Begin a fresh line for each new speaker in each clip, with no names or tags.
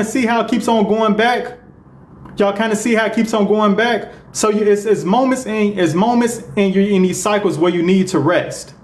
of see how it keeps on going back? Y'all kind of see how it keeps on going back? So it's moments in these cycles where you need to rest.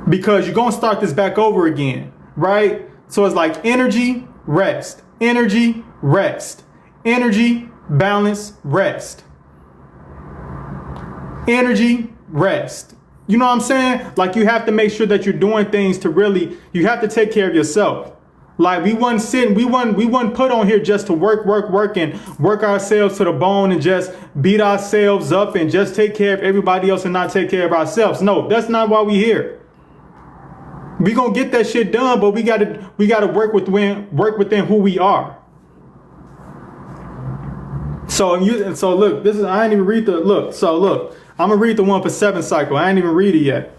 Because you're going to start this back over again, right? So it's like energy, rest, energy, rest, energy, balance, rest, energy, rest. You know what I'm saying? Like, you have to make sure that you're doing things to really, you have to take care of yourself. Like, we wasn't put on here just to work and work ourselves to the bone and just beat ourselves up and just take care of everybody else and not take care of ourselves. No, that's not why we here. We gonna get that shit done, but we gotta work within who we are. So look, I ain't even read the look. So look, I'm gonna read the 1 for 7 cycle. I ain't even read it yet.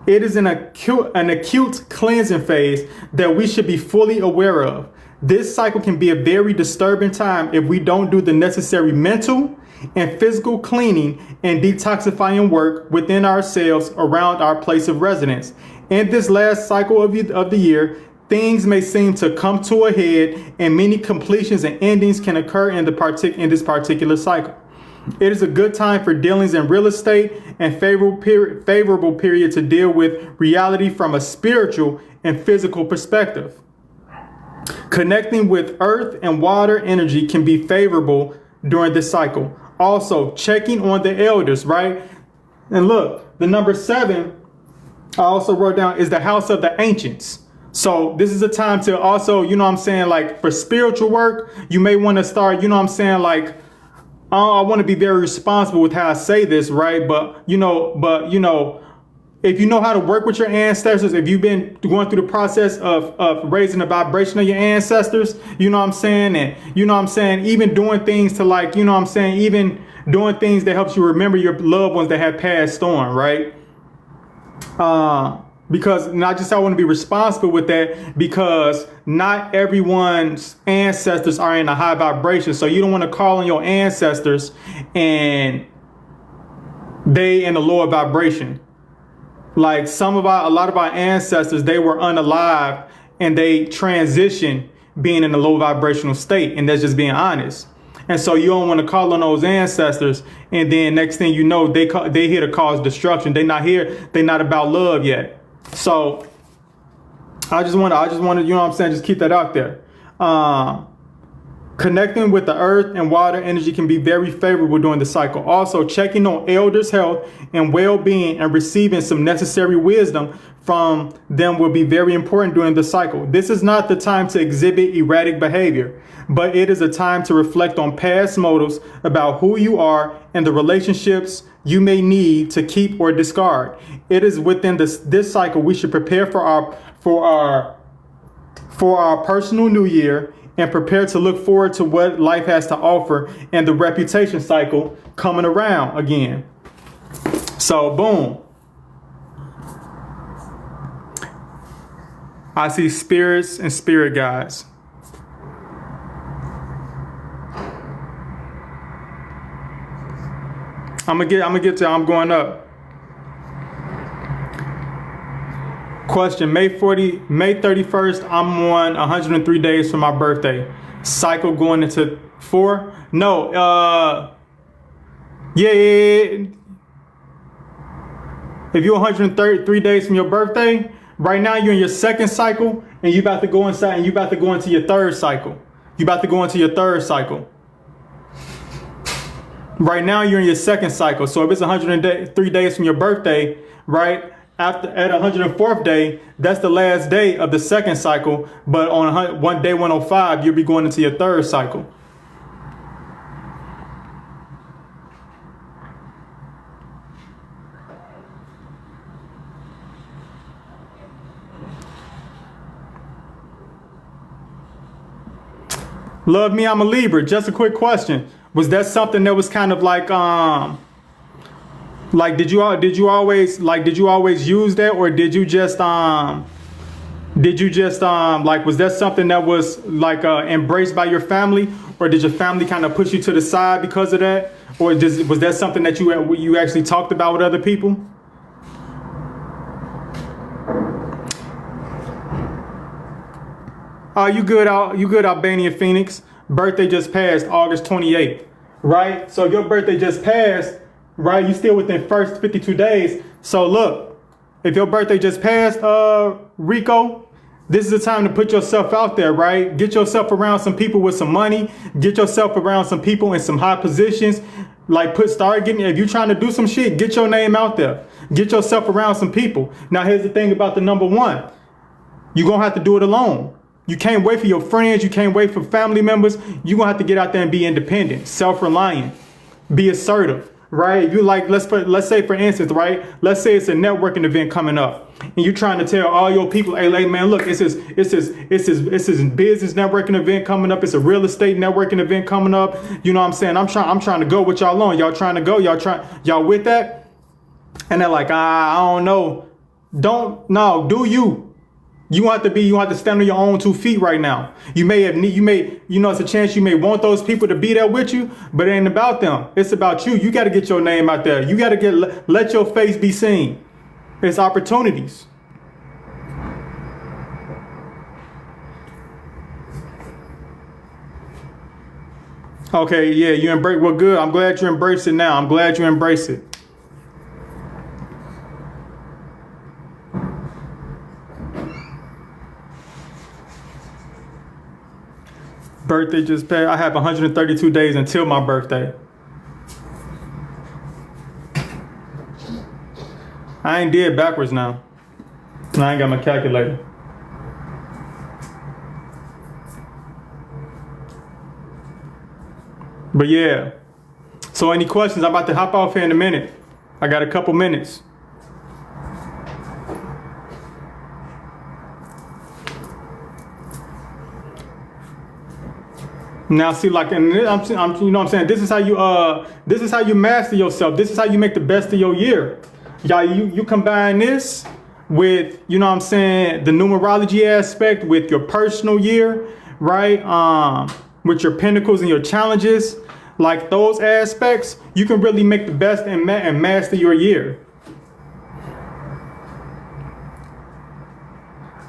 It is an acute cleansing phase that we should be fully aware of. This cycle can be a very disturbing time if we don't do the necessary mental and physical cleaning and detoxifying work within ourselves around our place of residence. In this last cycle of the year, things may seem to come to a head, and many completions and endings can occur in this particular cycle. It is a good time for dealings in real estate and favorable period to deal with reality from a spiritual and physical perspective. Connecting with earth and water energy can be favorable during this cycle. Also, checking on the elders, right? And look, the number 7, I also wrote down, is the house of the ancients. So this is a time to also, you know what I'm saying, like, for spiritual work, you may want to start, you know what I'm saying, like, I want to be very responsible with how I say this, right? But you know, if you know how to work with your ancestors, if you've been going through the process of raising the vibration of your ancestors, you know what I'm saying? And you know what I'm saying? Even doing things to, like, you know what I'm saying? Even doing things that helps you remember your loved ones that have passed on, right? Because not just I want to be responsible with that, because not everyone's ancestors are in a high vibration. So you don't want to call on your ancestors and they in a lower vibration. Like a lot of our ancestors, they were unalive and they transitioned being in a low vibrational state. And that's just being honest. And so you don't want to call on those ancestors. And then next thing you know, they here to cause destruction. They're not here. They're not about love yet. So I just want to, you know what I'm saying? Just keep that out there. Connecting with the earth and water energy can be very favorable during the cycle. Also, checking on elders' health and well-being and receiving some necessary wisdom from them will be very important during the cycle. This is not the time to exhibit erratic behavior, but it is a time to reflect on past motives about who you are and the relationships you may need to keep or discard. It is within this cycle we should prepare for our personal new year and prepare to look forward to what life has to offer and the reputation cycle coming around again. So boom. I see spirits and spirit guides. I'm gonna get to, I'm going up. Question, May 31st, I'm on 103 days for my birthday. Cycle going into 4? No, yeah. If you're 133 days from your birthday, right now you're in your second cycle and you about to go inside and you about to go into your third cycle. Right now you're in your second cycle. So if it's 103 days from your birthday, right? At 104th day, that's the last day of the second cycle. But on day 105, you'll be going into your third cycle. Love me, I'm a Libra. Just a quick question. Was that something that was kind of like did you always use that, or did you just like, was that something that was like embraced by your family, or did your family kind of push you to the side because of that, or was that something that you actually talked about with other people? You good, Albanian Phoenix. Birthday just passed August 28th, right? So your birthday just passed, right? You still within first 52 days. So look, if your birthday just passed, Rico, this is the time to put yourself out there, right? Get yourself around some people with some money. Get yourself around some people in some high positions. Like if you're trying to do some shit, get your name out there. Get yourself around some people. Now here's the thing about the number one. You're going to have to do it alone. You can't wait for your friends. You can't wait for family members. You're going to have to get out there and be independent, self-reliant, be assertive, right? You like, let's say for instance, right? Let's say it's a networking event coming up and you're trying to tell all your people, hey, man, look, it's this business networking event coming up. It's a real estate networking event coming up. You know what I'm saying? I'm trying to go with y'all on. Y'all trying to go? Y'all with that? And they're like, I don't know. Do you? You have to stand on your own 2 feet right now. It's a chance you may want those people to be there with you, but it ain't about them. It's about you. You got to get your name out there. You got to let your face be seen. It's opportunities. Okay, yeah, you embrace. Well, good. I'm glad you embrace it now. I'm glad you embrace it. Birthday just passed. I have 132 days until my birthday. I ain't did backwards now. I ain't got my calculator. But yeah. So any questions? I'm about to hop off here in a minute. I got a couple minutes. Now see, like, and you know what I'm saying? This is how you master yourself. This is how you make the best of your year. Y'all, you combine this with, you know what I'm saying, the numerology aspect with your personal year, right? With your pinnacles and your challenges, like those aspects, you can really make the best and master your year.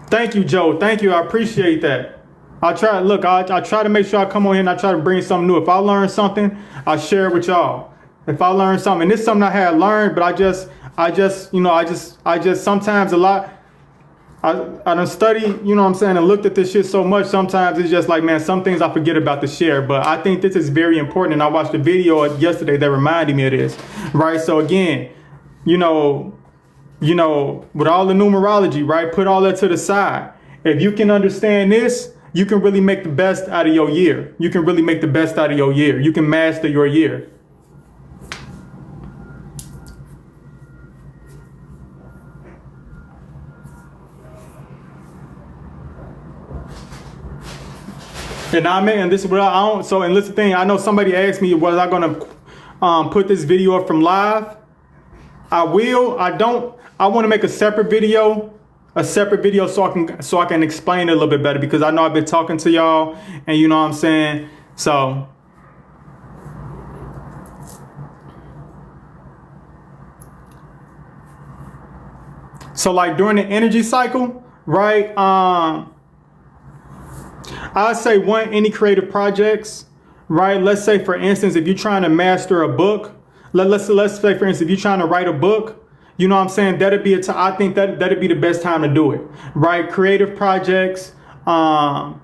Thank you, Joe. Thank you. I appreciate that. I try to make sure I come on here and I try to bring something new. If I learn something, I share it with y'all. If I learn something, and this is something I had learned, but I just sometimes a lot, I done study, you know what I'm saying, and looked at this shit so much, sometimes it's just like, man, some things I forget about to share, but I think this is very important, and I watched a video yesterday that reminded me of this, right? So again, you know, with all the numerology, right, put all that to the side. If you can understand this, you can really make the best out of your year. You can really make the best out of your year. You can master your year. And this is what I don't. So, and listen, thing, I know somebody asked me, was I gonna put this video up from live? I will. I don't. I want to make a separate video so I can explain it a little bit better, because I know I've been talking to y'all, and you know what I'm saying. So like during the energy cycle, right? I'd say any creative projects, right? Let's say for instance, if you're trying to master a book, let's say for instance, if you're trying to write a book, you know what I'm saying? I think that'd be the best time to do it, right? Creative projects, you know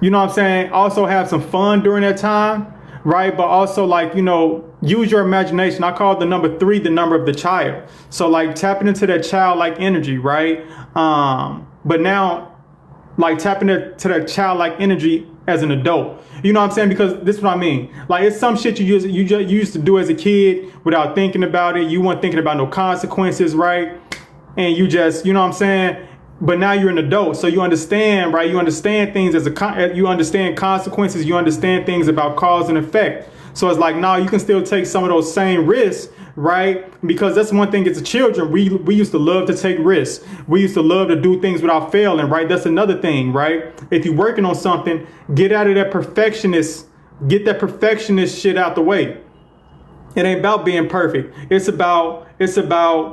what I'm saying? Also have some fun during that time, right? But also, like, use your imagination. I call the number 3 the number of the child. So like tapping into that childlike energy, right? But now, like tapping into that childlike energy as an adult. You know what I'm saying? Because this is what I mean. Like, it's some shit you used to do as a kid without thinking about it. You weren't thinking about no consequences, right? And you just, you know what I'm saying? But now you're an adult, so you understand, right? You understand things you understand consequences. You understand things about cause and effect. So it's like, now you can still take some of those same risks, right? Because that's one thing as a children, we used to love to take risks. We used to love to do things without failing, right? That's another thing, right? If you're working on something, get out of that perfectionist shit out the way. It ain't about being perfect. It's about,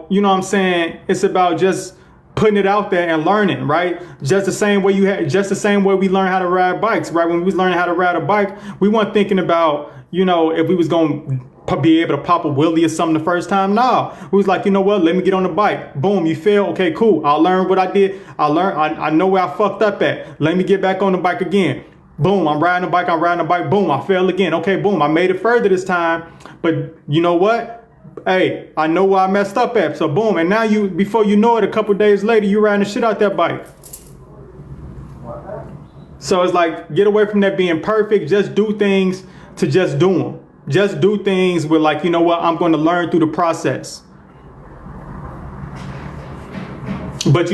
you know what I'm saying? It's about just putting it out there and learning, right? Just the same way just the same way we learn how to ride bikes, right? When we was learning how to ride a bike, we weren't thinking about, if we was going to be able to pop a wheelie or something the first time. No, we was like, you know what? Let me get on the bike. Boom, you fail. Okay, cool. I'll learn what I did. I know where I fucked up at. Let me get back on the bike again. Boom, I'm riding the bike. Boom, I failed again. Okay, boom, I made it further this time. But you know what? Hey, I know where I messed up at. So boom, and now before you know it, a couple days later, you riding the shit out that bike. So it's like, get away from that being perfect. Just do things to just do them. Just do things with like, you know what, I'm going to learn through the process. But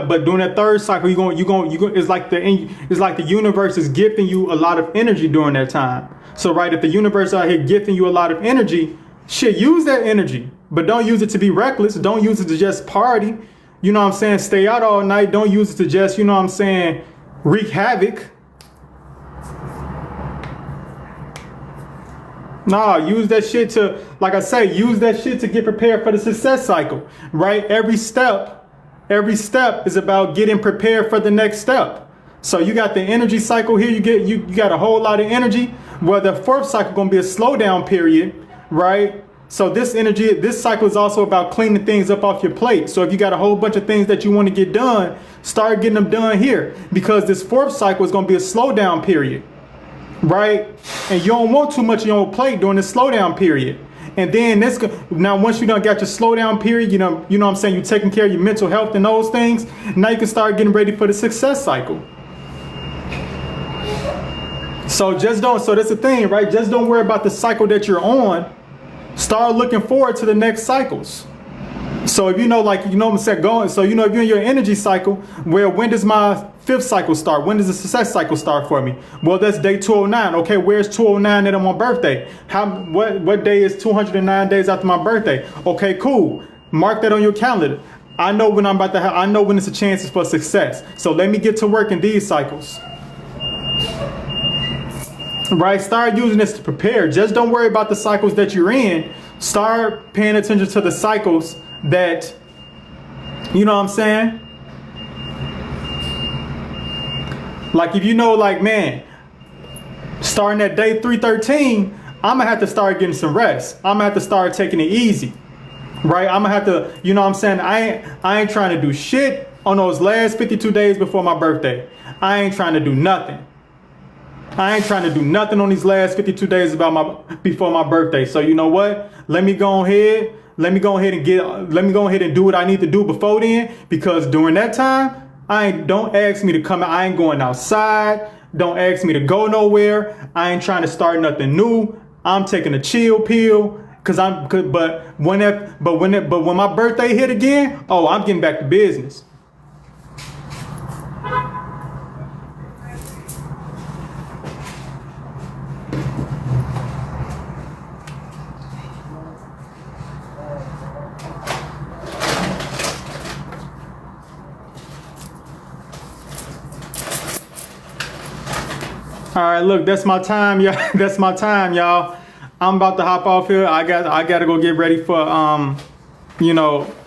but during that third cycle, it's like the universe is gifting you a lot of energy during that time. So right, if the universe out here gifting you a lot of energy, shit, use that energy, but don't use it to be reckless. Don't use it to just party. You know what I'm saying? Stay out all night. Don't use it to just, you know what I'm saying, wreak havoc. Nah, use that shit to, like I say, use that shit to get prepared for the success cycle, right? Every step is about getting prepared for the next step. So you got the energy cycle here. You got a whole lot of energy. Well, the fourth cycle gonna be a slowdown period, right? So this cycle is also about cleaning things up off your plate. So if you got a whole bunch of things that you want to get done, start getting them done here, because this fourth cycle is gonna be a slowdown period. Right? And you don't want too much on your plate during the slowdown period. And then now once you done got your slowdown period, you know what I'm saying, you're taking care of your mental health and those things, now you can start getting ready for the success cycle. So that's the thing, right? Just don't worry about the cycle that you're on. Start looking forward to the next cycles. So if what I'm saying, going, so if you're in your energy cycle, when does my fifth cycle start? When does the success cycle start for me? Well, that's day 209. Okay, where's 209 at on my birthday? What day is 209 days after my birthday? Okay, cool. Mark that on your calendar. I know when I know when it's a chance for success. So let me get to work in these cycles. Right? Start using this to prepare. Just don't worry about the cycles that you're in. Start paying attention to the cycles that, you know what I'm saying? Like if man, starting at day 313, I'm gonna have to start getting some rest. I'm gonna have to start taking it easy, right? I'm gonna have to, you know what I'm saying? I ain't trying to do shit on those last 52 days before my birthday. I ain't trying to do nothing. I ain't trying to do nothing on these last 52 days before my birthday. So you know what? Let me go ahead and do what I need to do before then, because during that time, don't ask me to come out. I ain't going outside. Don't ask me to go nowhere. I ain't trying to start nothing new. I'm taking a chill pill but when my birthday hit again, oh, I'm getting back to business. All right, look, that's my time, y'all. That's my time, y'all. I'm about to hop off here. I got to go get ready for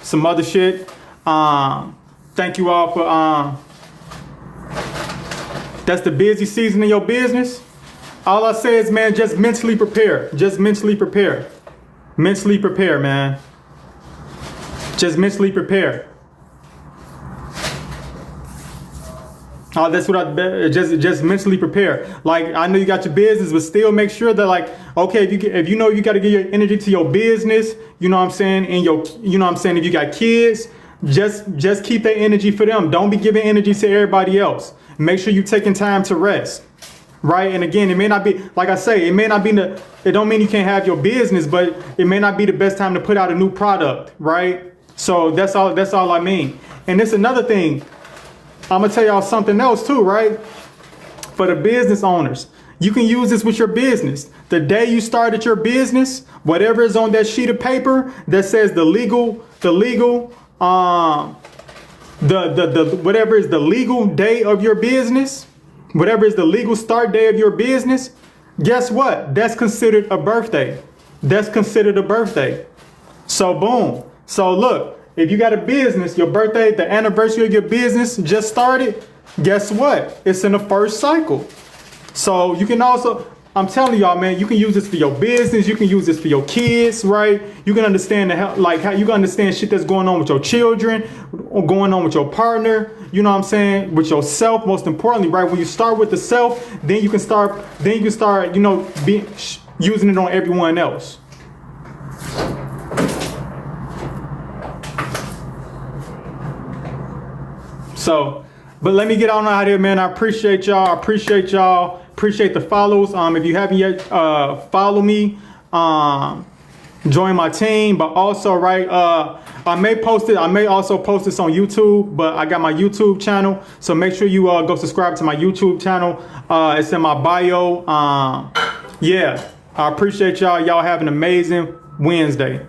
some other shit. Thank you all for that's the busy season in your business. All I say is, man, just mentally prepare. Just mentally prepare. Mentally prepare, man. Just mentally prepare. That's what just mentally prepare. Like, I know you got your business, but still make sure that, like, okay, if you know you got to give your energy to your business, you know what I'm saying, and if you got kids, just keep that energy for them. Don't be giving energy to everybody else. Make sure you're taking time to rest, right? And again, it may not be, like I say, it don't mean you can't have your business, but it may not be the best time to put out a new product, right? So that's all I mean. And it's another thing. I'm gonna tell y'all something else too, right? For the business owners, you can use this with your business. The day you started your business, whatever is on that sheet of paper that says whatever is the legal day of your business, whatever is the legal start day of your business, guess what? That's considered a birthday. That's considered a birthday. So boom. So look, if you got a business, your birthday, the anniversary of your business just started, guess what? It's in the first cycle. So you can also, I'm telling y'all, man, you can use this for your business. You can use this for your kids, right? You can understand how you can understand shit that's going on with your children, or going on with your partner. You know what I'm saying? With yourself, most importantly, right? When you start with the self, then you can start, you know, using it on everyone else. So, but let me get on out of here, man. I appreciate y'all. Appreciate the follows. If you haven't yet, follow me. Join my team. But also, right, I may also post this on YouTube. But I got my YouTube channel, so make sure you go subscribe to my YouTube channel. It's in my bio. Yeah, I appreciate y'all. Y'all have an amazing Wednesday.